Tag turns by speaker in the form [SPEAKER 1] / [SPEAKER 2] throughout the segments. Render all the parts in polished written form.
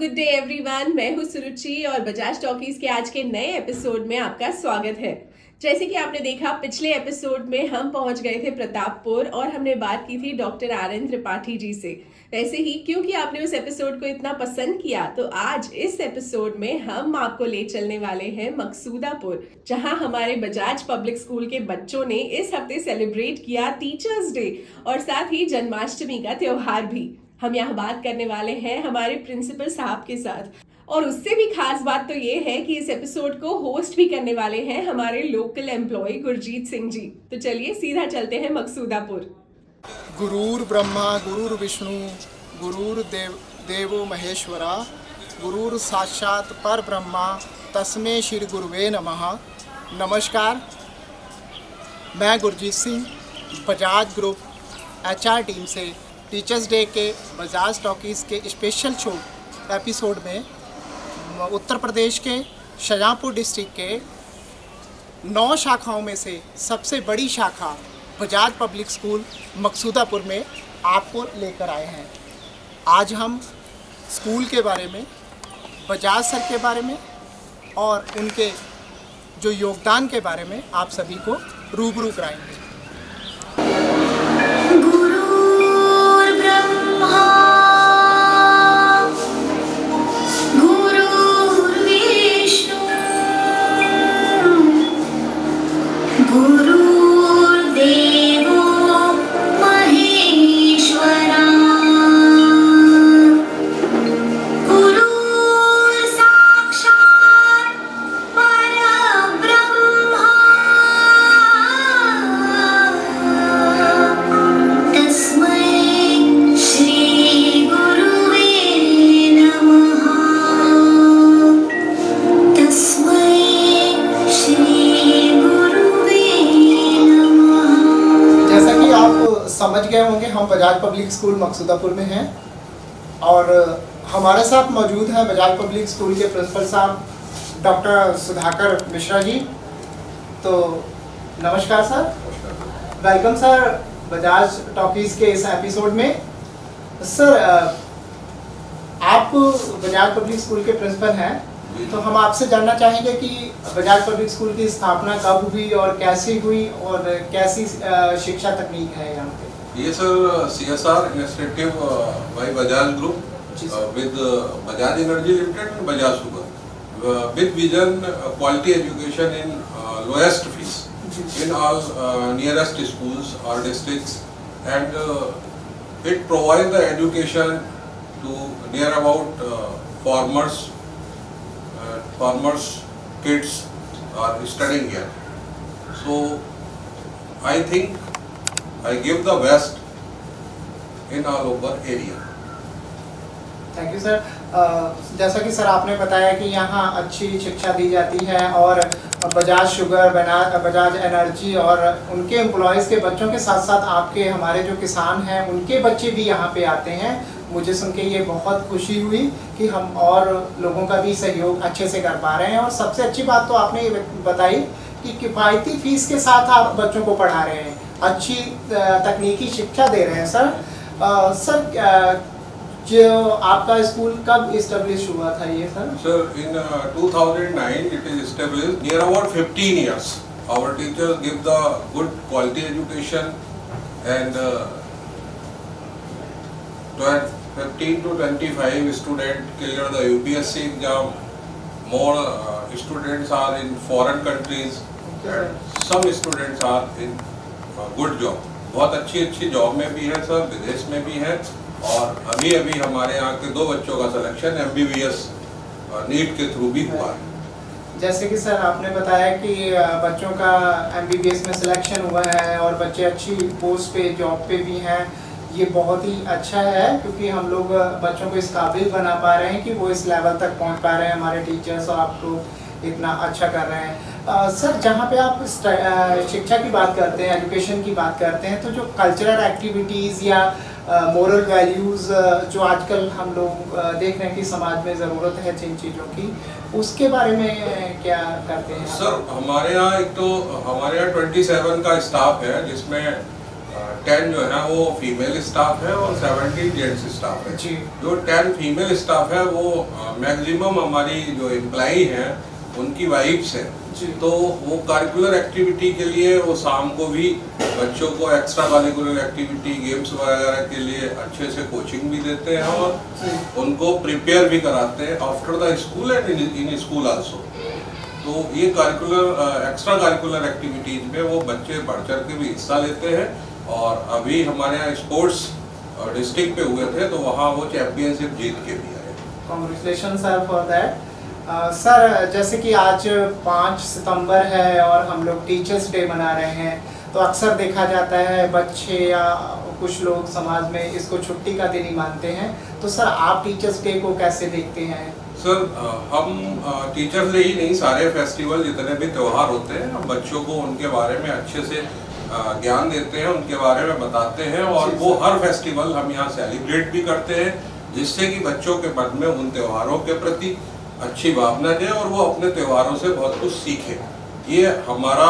[SPEAKER 1] Good day everyone. मैं हूं सुरुचि और बजाज टॉकीज के आज के नए एपिसोड में आपका स्वागत है। जैसे कि आपने देखा, पिछले एपिसोड में हम पहुंच गए थे प्रतापपुर और हमने बात की थी डॉक्टर आर.एन. त्रिपाठी जी से। वैसे ही क्योंकि आपने उस एपिसोड को इतना पसंद किया, तो आज इस एपिसोड में हम आपको ले चलने वाले हैं मकसूदापुर, जहां हमारे बजाज पब्लिक स्कूल के बच्चों ने इस हफ्ते सेलिब्रेट किया टीचर्स डे और साथ ही जन्माष्टमी का त्योहार भी। हम यहाँ बात करने वाले हैं हमारे प्रिंसिपल साहब के साथ, और उससे भी खास बात तो ये है कि इस एपिसोड को होस्ट भी करने वाले हैं हमारे लोकल एम्प्लॉय गुरजीत सिंह जी। तो चलिए सीधा चलते हैं मकसूदापुर।
[SPEAKER 2] गुरुर् ब्रह्मा गुरुर् विष्णु गुरुर् देवो महेश्वरा गुरुर् साक्षात पर ब्रह्मा तस्मै श्री गुरुवे नमः। नमस्कार, मैं Gurjeet Singh Bajaj group HR team से टीचर्स डे के बजाज टॉकीज़ के स्पेशल शो एपिसोड में उत्तर प्रदेश के शाहजहाँपुर डिस्ट्रिक्ट के 9 शाखाओं में से सबसे बड़ी शाखा बजाज पब्लिक स्कूल मकसूदापुर में आपको लेकर आए हैं। आज हम स्कूल के बारे में, बजाज सर के बारे में और उनके जो योगदान के बारे में आप सभी को रूबरू कराएंगे। समझ गए होंगे, हम बजाज पब्लिक स्कूल मकसूदापुर में हैं और हमारे साथ मौजूद हैं बजाज पब्लिक स्कूल के प्रिंसिपल साहब डॉक्टर सुधाकर मिश्रा जी। तो नमस्कार sir, welcome sir Bajaj talkies के इस एपिसोड में। सर, आप बजाज पब्लिक स्कूल के प्रिंसिपल हैं, तो हम आपसे जानना चाहेंगे कि बजाज पब्लिक स्कूल की स्थापना कब हुई और कैसे हुई और कैसी शिक्षा तकनीक है यहाँ पे।
[SPEAKER 3] ये sir CSR initiative by Bajaj group with Bajaj Energy Limited and Bajaj Sugar with vision quality education in lowest fees in all nearest schools or districts, and it provides the education to near about farmers kids are studying here. So I think I give the best in all over area.
[SPEAKER 2] Thank you sir. जैसा कि sir आपने बताया कि यहाँ अच्छी शिक्षा दी जाती है और बजाज शुगर, बजाज एनर्जी और उनके एम्प्लॉयज़ के बच्चों के साथ साथ आपके हमारे जो किसान हैं उनके बच्चे भी यहाँ पे आते हैं। मुझे सुन के ये बहुत खुशी हुई कि हम और लोगों का भी सहयोग अच्छे से कर पा रहे हैं। और सबसे अच्छी बात तो आपने ये बताई कि किफ़ायती फीस के साथ आप बच्चों को पढ़ा रहे हैं, अच्छी तकनीकी शिक्षा दे रहे हैं। सर, जो आपका स्कूल कब इस्टेब्लिश हुआ था ये sir?
[SPEAKER 3] Sir, in 2009 it is established. Near about 15 years. Our teachers give the good quality education, and 15 to 25 students clear the UPSC exam. More students are in foreign countries. And some students are in good job. बहुत अच्छी job में भी है sir, विदेश में भी है। और अभी हमारे यहाँ के 2 बच्चों का सिलेक्शन MBBS नीट के थ्रू भी हुआ है।
[SPEAKER 2] जैसे कि सर आपने बताया कि बच्चों का MBBS में सिलेक्शन हुआ है और बच्चे अच्छी पोस्ट पे जॉब पे भी हैं, ये बहुत ही अच्छा है क्योंकि हम लोग बच्चों को इस काबिल बना पा रहे हैं कि वो इस लेवल तक पहुंच पा रहे हैं। हमारे टीचर्स और आप लोग इतना अच्छा कर रहे हैं। सर, जहाँ पे आप शिक्षा की बात करते हैं, एजुकेशन की बात करते हैं, तो जो कल्चरल एक्टिविटीज़ या मोरल वैल्यूज़ जो आजकल हम लोग देख रहे हैं कि समाज में ज़रूरत है जिन चीज़ों की, उसके बारे में क्या करते हैं
[SPEAKER 3] सर? हमारे यहाँ 27 का स्टाफ है, जिसमें 10 जो है वो फीमेल स्टाफ है और 17 जेंट्स स्टाफ है।
[SPEAKER 2] जी।
[SPEAKER 3] जो 10 फीमेल स्टाफ है वो मैक्सिमम हमारी जो एम्प्लॉई हैं उनकी वाइफ्स हैं।
[SPEAKER 2] जी।
[SPEAKER 3] तो वो करिकुलर एक्टिविटी के लिए वो शाम को भी बच्चों को एक्स्ट्रा करिकुलर एक्टिविटी गेम्स वगैरह के लिए अच्छे से कोचिंग भी देते हैं और उनको प्रिपेयर भी कराते हैं after the school and in school also. तो ये करिकुलर एक्स्ट्रा करिकुलर एक्टिविटीज में वो बच्चे बढ़ चढ़ के भी हिस्सा लेते हैं। और अभी हमारे यहाँ स्पोर्ट्स डिस्ट्रिक्ट पे हुए थे तो वहाँ वो चैंपियनशिप जीत के भी आए।
[SPEAKER 2] Congratulation sir for that. Sir जैसे कि आज 5 सितंबर है और हम लोग टीचर्स डे मना रहे हैं, तो अक्सर देखा जाता है बच्चे या कुछ लोग समाज में इसको छुट्टी का दिन ही मानते हैं। तो सर आप टीचर्स डे को कैसे देखते हैं?
[SPEAKER 3] सर हम टीचर्स डे ही नहीं, सारे फेस्टिवल जितने भी त्यौहार होते हैं हम बच्चों को उनके बारे में अच्छे से ज्ञान देते हैं, उनके बारे में बताते हैं और वो हर फेस्टिवल हम यहाँ सेलिब्रेट भी करते हैं जिससे कि बच्चों के मन में उन त्योहारों के प्रति अच्छी भावना जाए और वो अपने त्योहारों से बहुत कुछ सीखे। ये हमारा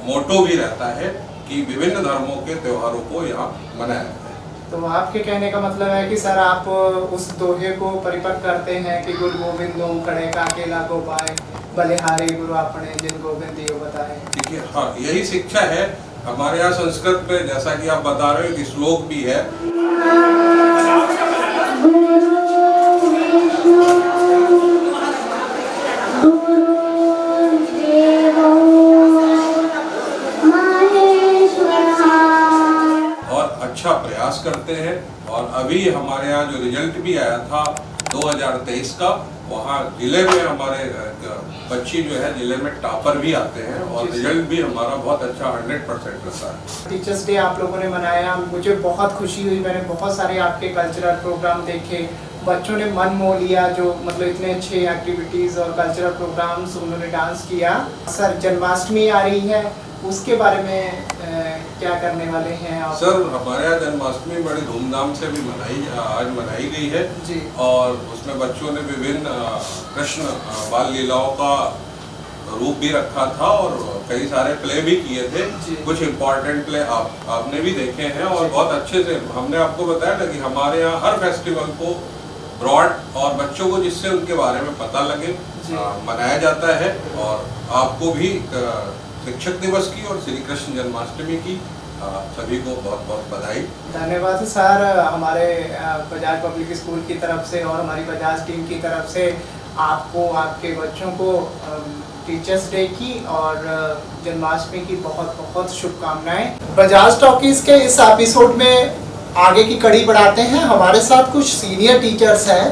[SPEAKER 3] मोटो भी रहता है कि विभिन्न धर्मों के त्योहारों को यहाँ मनाया जाए।
[SPEAKER 2] तो आपके कहने का मतलब है कि सर आप उस दोहे को परिपक्व करते हैं कि गुरु गोविंदो खड़े का अकेला को पाए, बलिहारी गुरु अपने जिन गोविंद दियो बताए।
[SPEAKER 3] ठीक है, हाँ यही शिक्षा है हमारे यहाँ संस्कृत में। जैसा कि आप बता रहे हो कि श्लोक भी है। अच्छा प्रयास करते हैं और अभी हमारे यहाँ जो रिजल्ट भी आया था 2023 का, वहाँ जिले में हमारे बच्ची जो है जिले में टॉपर भी आते हैं और रिजल्ट भी हमारा बहुत अच्छा 100% रहता है।
[SPEAKER 2] टीचर्स डे आप लोगों ने मनाया, मुझे बहुत खुशी हुई। मैंने बहुत सारे आपके कल्चरल प्रोग्राम देखे, बच्चों ने मन मोह लिया, जो मतलब इतने अच्छे एक्टिविटीज़ और कल्चरल प्रोग्राम्स उन्होंने डांस किया। सर जन्माष्टमी आ रही है, उसके बारे में क्या करने वाले हैं आप?
[SPEAKER 3] सर हमारे यहाँ जन्माष्टमी बड़ी धूमधाम से भी आज मनाई गई है
[SPEAKER 2] जी।
[SPEAKER 3] और उसमें बच्चों ने विभिन्न कृष्ण बाल लीलाओं का रूप भी रखा था और कई सारे प्ले भी किए थे। कुछ इम्पोर्टेंट प्ले आपने भी देखे हैं और बहुत अच्छे से हमने आपको बताया था कि हमारे यहाँ हर फेस्टिवल को ब्रॉड और बच्चों को जिससे उनके बारे में पता लगे मनाया जाता है। और आपको भी शिक्षक दिवस की और श्री कृष्ण जन्माष्टमी की सभी को बहुत बहुत बधाई।
[SPEAKER 2] धन्यवाद सर, हमारे बजाज पब्लिक स्कूल की तरफ से और हमारी बजाज टीम की तरफ से आपको, आपके बच्चों को टीचर्स डे की और जन्माष्टमी की बहुत बहुत शुभकामनाएं। बजाज टॉकीज के इस एपिसोड में आगे की कड़ी बढ़ाते हैं। हमारे साथ कुछ सीनियर टीचर्स हैं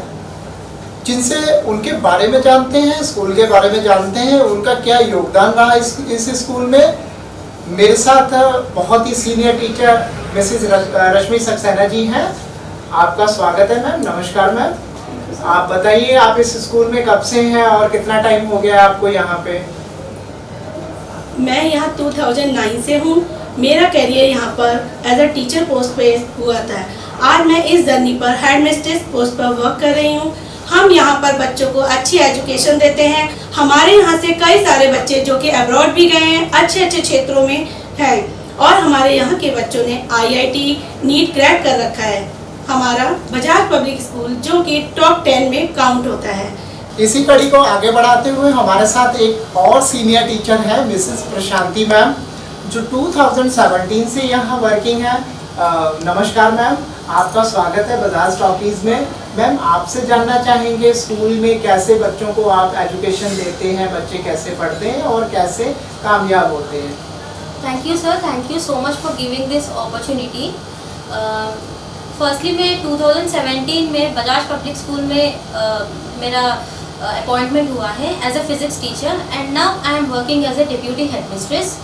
[SPEAKER 2] जिनसे उनके बारे में जानते हैं, स्कूल के बारे में जानते हैं, उनका क्या योगदान रहा इस स्कूल में। मेरे साथ बहुत ही सीनियर टीचर मिसेस रश्मि सक्सेना जी हैं। आपका स्वागत है मैम। नमस्कार मैम। आप बताइए आप इस स्कूल में कब से हैं और कितना टाइम हो गया आपको यहाँ पे?
[SPEAKER 4] मैं यहाँ 2009 से हूँ। मेरा करियर यहाँ पर एज अ टीचर पोस्ट पे हुआ था। आज मैं इस जर्नी पर हेडमिस्ट्रेस पोस्ट पर वर्क कर रही हूँ। हम यहाँ पर बच्चों को अच्छी एजुकेशन देते हैं। हमारे यहाँ से कई सारे बच्चे जो कि अब्रॉड भी गए हैं, अच्छे अच्छे क्षेत्रों में हैं और हमारे यहाँ के बच्चों ने IIT नीट क्रैक कर रखा है। हमारा बजाज पब्लिक स्कूल जो कि टॉप 10 में काउंट होता है।
[SPEAKER 2] इसी कड़ी को आगे बढ़ाते हुए हमारे साथ एक और सीनियर टीचर है मिसेस प्रशांति मैम, जो 2017 से यहाँ वर्किंग है। नमस्कार मैम, आपका स्वागत है बजाज टॉकीज में। मैम आपसे जानना चाहेंगे स्कूल में कैसे बच्चों को आप एजुकेशन देते हैं, बच्चे कैसे पढ़ते हैं और कैसे कामयाब होते हैं?
[SPEAKER 5] Thank you sir, thank you so much for giving this opportunity. Firstly मैं 2017 में बजाज पब्लिक स्कूल में मेरा अपॉइंटमेंट हुआ है as a physics teacher and now I am working as a deputy headmistress.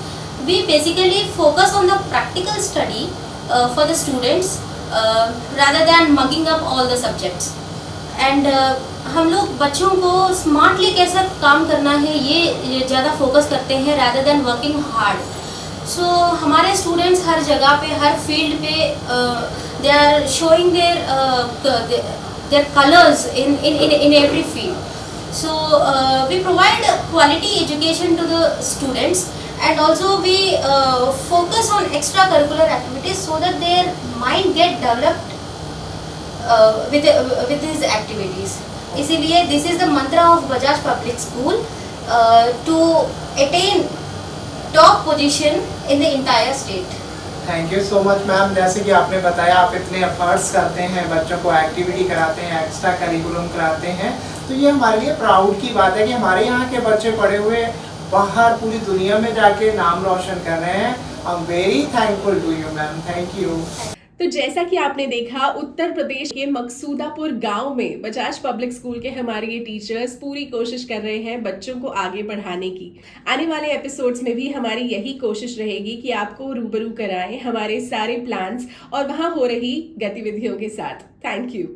[SPEAKER 5] We basically focus on the practical study for the students rather than mugging up all the subjects and हम लोग बच्चों को smartly कैसा काम करना है ये ज़्यादा फोकस करते हैं rather than working hard. So हमारे स्टूडेंट्स हर जगह पे, हर फील्ड पे they are showing their colors in every field. So we provide quality education to the students and also we focus on extracurricular activities so that their mind get developed with these activities. इसीलिए this is the mantra of Bajaj Public School to attain top position in the entire state.
[SPEAKER 2] Thank you so much ma'am. जैसे कि आपने बताया आप इतने efforts करते हैं, बच्चों को एक्टिविटी कराते हैं, एक्स्ट्रा करिकुलम कराते हैं, तो ये हमारे लिए प्राउड की बात है कि हमारे यहाँ के बच्चे पढ़े हुए बाहर पूरी दुनिया में जाके नाम रोशन कर रहे हैं। I am very thankful to you ma'am, thank you.
[SPEAKER 1] तो जैसा कि आपने देखा, उत्तर प्रदेश के मकसूदापुर गांव में बजाज पब्लिक स्कूल के हमारे ये टीचर्स पूरी कोशिश कर रहे हैं बच्चों को आगे बढ़ाने की। आने वाले एपिसोड्स में भी हमारी यही कोशिश रहेगी कि आपको रूबरू कराएं हमारे सारे प्लान्स और वहां हो रही गतिविधियों के साथ। Thank you.